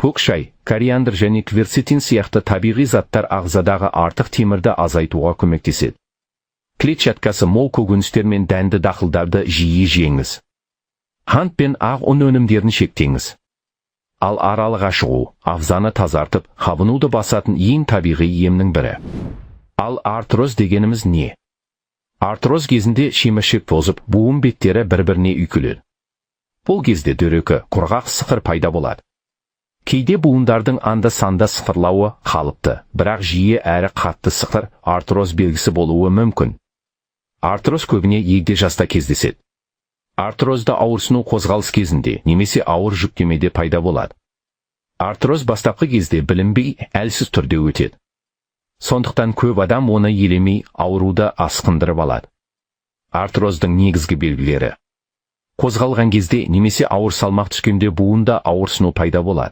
Көк шай, кориандр және кверцетин сияқты табиғи заттар ағзадағы артық темірді азайтуға көмектеседі. Клетчаткасы мол көкөністер мен дәнді дақылдарды жиі жеңіз. Қант пен ақ ұн өнімдерін шектеңіз. Ал аралыға шығу, ағзаны тазартып, қабынуды басатын ең табиғи емнің бірі. Ал артроз дегеніміз не? Артроз кезінде шеміршек тозып, буын беттері бір-біріне үйкеледі. Бұл кезде дөрекі, құрғақ сықыр пайда болады. Кейде буындардың анда-санда сықырлауы қалыпты, бірақ жиі әрі қатты сықыр артроз белгісі болуы мүмкін. Артроз көбіне егде жаста кездеседі. Артрозда ауырсыну қозғалыс кезінде немесе ауыр жүктемеде пайда болады. Артроз бастапқы кезде білінбей, әлсіз түрде өтеді. Сондықтан көп адам оны елемей, ауруды асқындырып алады. Артроздың негізгі белгілері: қозғалған кезде немесе ауыр салмақ түскенде буында ауырсыну пайда болады.